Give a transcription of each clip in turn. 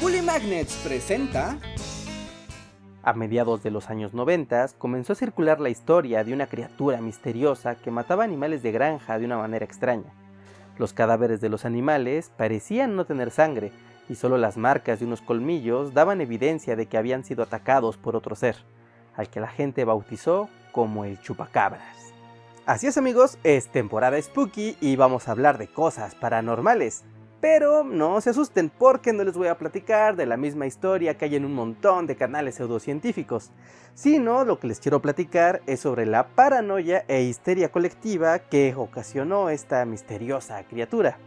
Uli Magnets presenta... A mediados de los años 90 comenzó a circular la historia de una criatura misteriosa que mataba animales de granja de una manera extraña. Los cadáveres de los animales parecían no tener sangre y solo las marcas de unos colmillos daban evidencia de que habían sido atacados por otro ser, al que la gente bautizó como el chupacabras. Así es amigos, es temporada spooky y vamos a hablar de cosas paranormales. Pero no se asusten porque no les voy a platicar de la misma historia que hay en un montón de canales pseudocientíficos, sino lo que les quiero platicar es sobre la paranoia e histeria colectiva que ocasionó esta misteriosa criatura.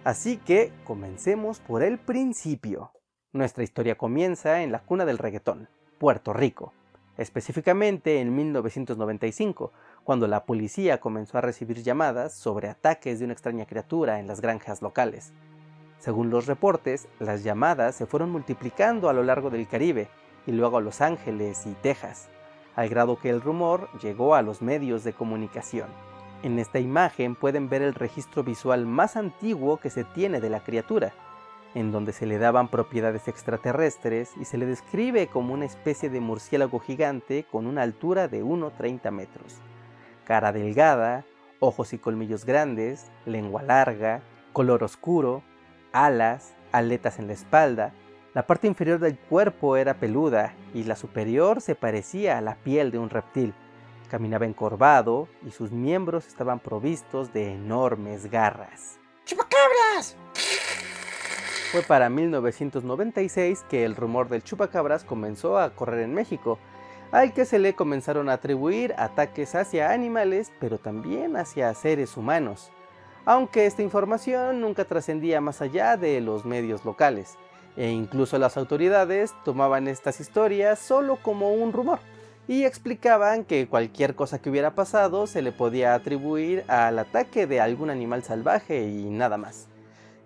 Así que comencemos por el principio. Nuestra historia comienza en la cuna del reggaetón, Puerto Rico, específicamente en 1995, cuando la policía comenzó a recibir llamadas sobre ataques de una extraña criatura en las granjas locales. Según los reportes, las llamadas se fueron multiplicando a lo largo del Caribe y luego a Los Ángeles y Texas, al grado que el rumor llegó a los medios de comunicación. En esta imagen pueden ver el registro visual más antiguo que se tiene de la criatura, en donde se le daban propiedades extraterrestres y se le describe como una especie de murciélago gigante con una altura de 1,30 metros. Cara delgada, ojos y colmillos grandes, lengua larga, color oscuro, alas, aletas en la espalda. La parte inferior del cuerpo era peluda y la superior se parecía a la piel de un reptil. Caminaba encorvado y sus miembros estaban provistos de enormes garras. ¡Chupacabras! Fue para 1996 que el rumor del chupacabras comenzó a correr en México, al que se le comenzaron a atribuir ataques hacia animales, pero también hacia seres humanos. Aunque esta información nunca trascendía más allá de los medios locales, e incluso las autoridades tomaban estas historias solo como un rumor, y explicaban que cualquier cosa que hubiera pasado se le podía atribuir al ataque de algún animal salvaje y nada más.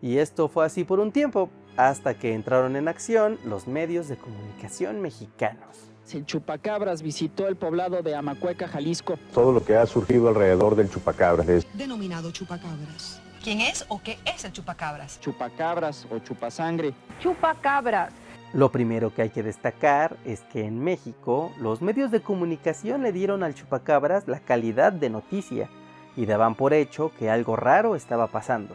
Y esto fue así por un tiempo, hasta que entraron en acción los medios de comunicación mexicanos. El chupacabras visitó el poblado de Amacueca, Jalisco. Todo lo que ha surgido alrededor del chupacabras es denominado chupacabras. ¿Quién es o qué es el chupacabras? Chupacabras o chupasangre. Chupacabras. Lo primero que hay que destacar es que en México los medios de comunicación le dieron al chupacabras la calidad de noticia y daban por hecho que algo raro estaba pasando.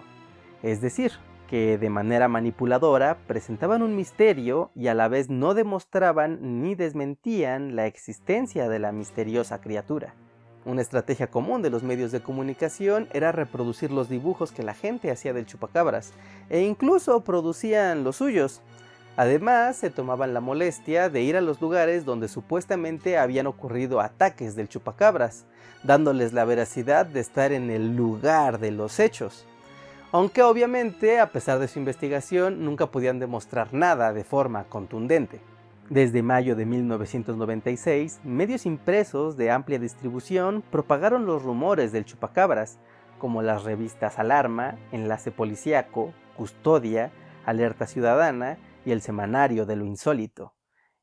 Es decir, que de manera manipuladora presentaban un misterio y a la vez no demostraban ni desmentían la existencia de la misteriosa criatura. Una estrategia común de los medios de comunicación era reproducir los dibujos que la gente hacía del chupacabras, e incluso producían los suyos. Además, se tomaban la molestia de ir a los lugares donde supuestamente habían ocurrido ataques del chupacabras, dándoles la veracidad de estar en el lugar de los hechos. Aunque obviamente, a pesar de su investigación, nunca podían demostrar nada de forma contundente. Desde mayo de 1996, medios impresos de amplia distribución propagaron los rumores del chupacabras, como las revistas Alarma, Enlace Policíaco, Custodia, Alerta Ciudadana y el Semanario de lo Insólito.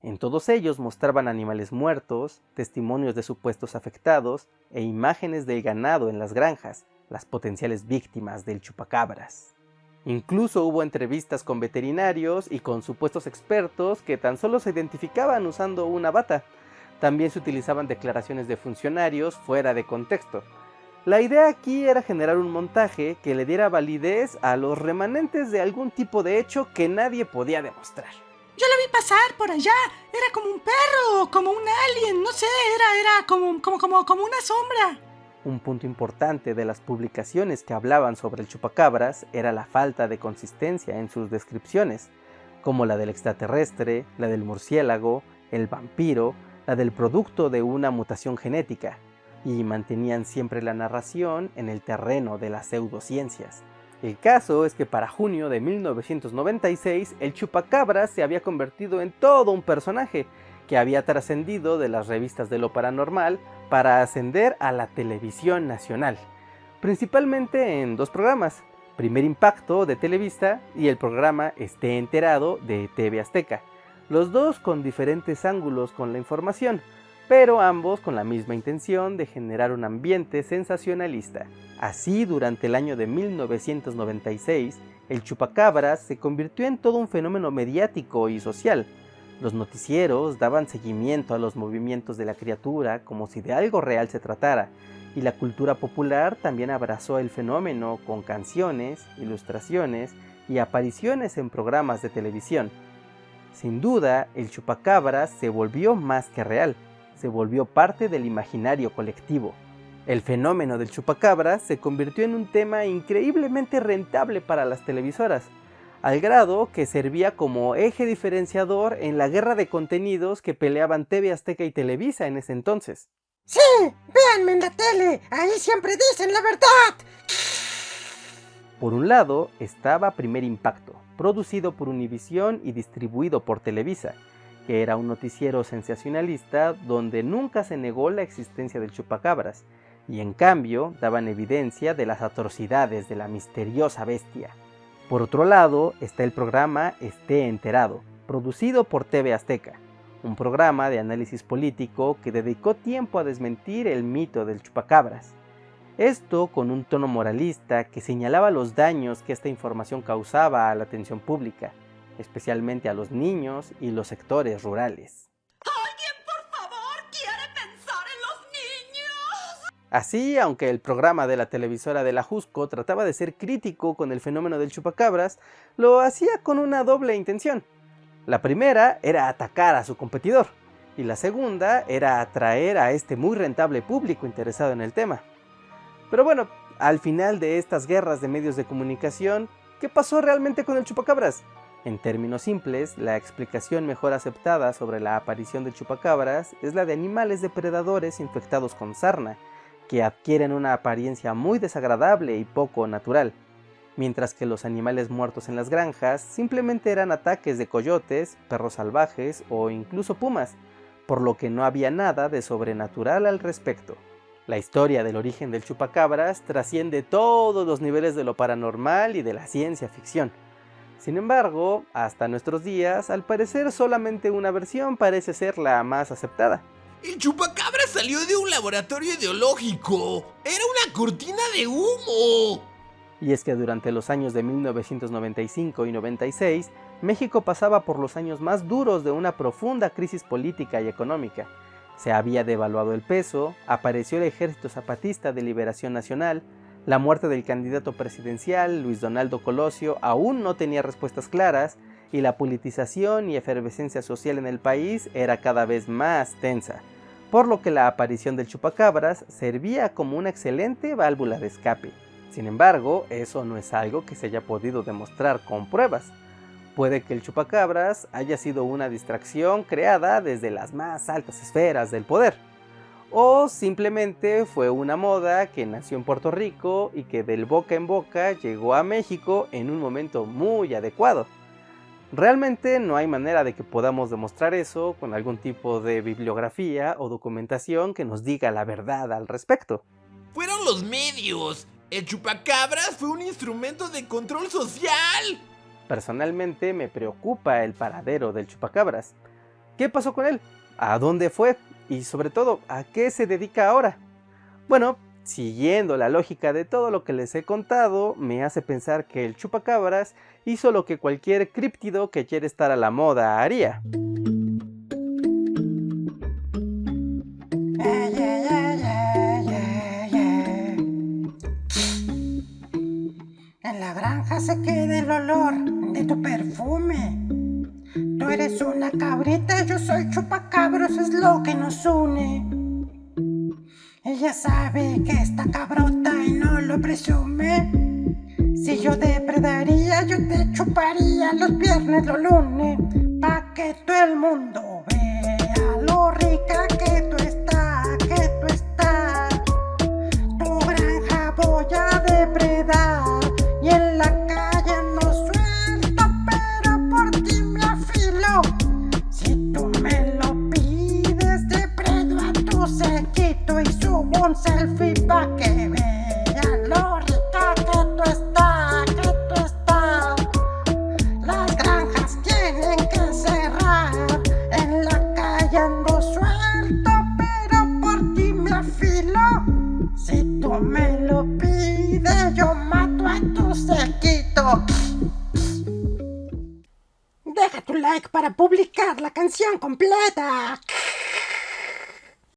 En todos ellos mostraban animales muertos, testimonios de supuestos afectados e imágenes del ganado en las granjas, las potenciales víctimas del chupacabras. Incluso hubo entrevistas con veterinarios y con supuestos expertos que tan solo se identificaban usando una bata. También se utilizaban declaraciones de funcionarios fuera de contexto. La idea aquí era generar un montaje que le diera validez a los remanentes de algún tipo de hecho que nadie podía demostrar. Yo lo vi pasar por allá, era como un perro, como un alien, no sé, era como una sombra. Un punto importante de las publicaciones que hablaban sobre el chupacabras era la falta de consistencia en sus descripciones, como la del extraterrestre, la del murciélago, el vampiro, la del producto de una mutación genética, y mantenían siempre la narración en el terreno de las pseudociencias. El caso es que para junio de 1996 el chupacabras se había convertido en todo un personaje que había trascendido de las revistas de lo paranormal para ascender a la televisión nacional, principalmente en dos programas, Primer Impacto de Televisa y el programa Esté Enterado de TV Azteca, los dos con diferentes ángulos con la información, pero ambos con la misma intención de generar un ambiente sensacionalista. Así, durante el año de 1996, el chupacabras se convirtió en todo un fenómeno mediático y social. Los noticieros daban seguimiento a los movimientos de la criatura como si de algo real se tratara, y la cultura popular también abrazó el fenómeno con canciones, ilustraciones y apariciones en programas de televisión. Sin duda, el chupacabras se volvió más que real, se volvió parte del imaginario colectivo. El fenómeno del chupacabras se convirtió en un tema increíblemente rentable para las televisoras, al grado que servía como eje diferenciador en la guerra de contenidos que peleaban TV Azteca y Televisa en ese entonces. Sí, véanme en la tele, ahí siempre dicen la verdad. Por un lado estaba Primer Impacto, producido por Univisión y distribuido por Televisa, que era un noticiero sensacionalista donde nunca se negó la existencia del chupacabras, y en cambio daban evidencia de las atrocidades de la misteriosa bestia. Por otro lado está el programa Esté Enterado, producido por TV Azteca, un programa de análisis político que dedicó tiempo a desmentir el mito del chupacabras. Esto con un tono moralista que señalaba los daños que esta información causaba a la atención pública, especialmente a los niños y los sectores rurales. ¡Alguien, por favor, quiere pensar en los niños! Así, aunque el programa de la televisora de la Jusco trataba de ser crítico con el fenómeno del chupacabras, lo hacía con una doble intención. La primera era atacar a su competidor, y la segunda era atraer a este muy rentable público interesado en el tema. Pero bueno, al final de estas guerras de medios de comunicación, ¿qué pasó realmente con el chupacabras? En términos simples, la explicación mejor aceptada sobre la aparición del chupacabras es la de animales depredadores infectados con sarna, que adquieren una apariencia muy desagradable y poco natural, mientras que los animales muertos en las granjas simplemente eran ataques de coyotes, perros salvajes o incluso pumas, por lo que no había nada de sobrenatural al respecto. La historia del origen del chupacabras trasciende todos los niveles de lo paranormal y de la ciencia ficción. Sin embargo, hasta nuestros días, al parecer solamente una versión parece ser la más aceptada. El chupacabras salió de un laboratorio ideológico. Era una cortina de humo. Y es que durante los años de 1995 y 96, México pasaba por los años más duros de una profunda crisis política y económica. Se había devaluado el peso, apareció el Ejército Zapatista de Liberación Nacional, la muerte del candidato presidencial Luis Donaldo Colosio aún no tenía respuestas claras, y la politización y efervescencia social en el país era cada vez más tensa, por lo que la aparición del chupacabras servía como una excelente válvula de escape. Sin embargo, eso no es algo que se haya podido demostrar con pruebas. Puede que el chupacabras haya sido una distracción creada desde las más altas esferas del poder, o simplemente fue una moda que nació en Puerto Rico y que del boca en boca llegó a México en un momento muy adecuado. Realmente no hay manera de que podamos demostrar eso con algún tipo de bibliografía o documentación que nos diga la verdad al respecto. Fueron los medios. El chupacabras fue un instrumento de control social. Personalmente me preocupa el paradero del chupacabras. ¿Qué pasó con él? ¿A dónde fue? Y sobre todo, ¿a qué se dedica ahora? Bueno, siguiendo la lógica de todo lo que les he contado, me hace pensar que el chupacabras hizo lo que cualquier críptido que quiere estar a la moda haría. En la granja se queda el olor de tu perfume. Tú eres una cabrita, yo soy chupacabras, es lo que nos une. Ella sabe que está cabrota y no lo presume. Si yo depredaría, yo te chuparía los viernes, los lunes, pa' que todo el mundo vea lo rica que tú estás, que tú estás. Tu granja voy a depredar y en la calle no suelto, pero por ti me afilo. Si tú me lo pides, depredo a tu sequito y subo un selfie pa' que vean lo rica que tú estás, que tú estás. Las granjas tienen que cerrar, en la calle ando suelto, like para publicar la canción completa.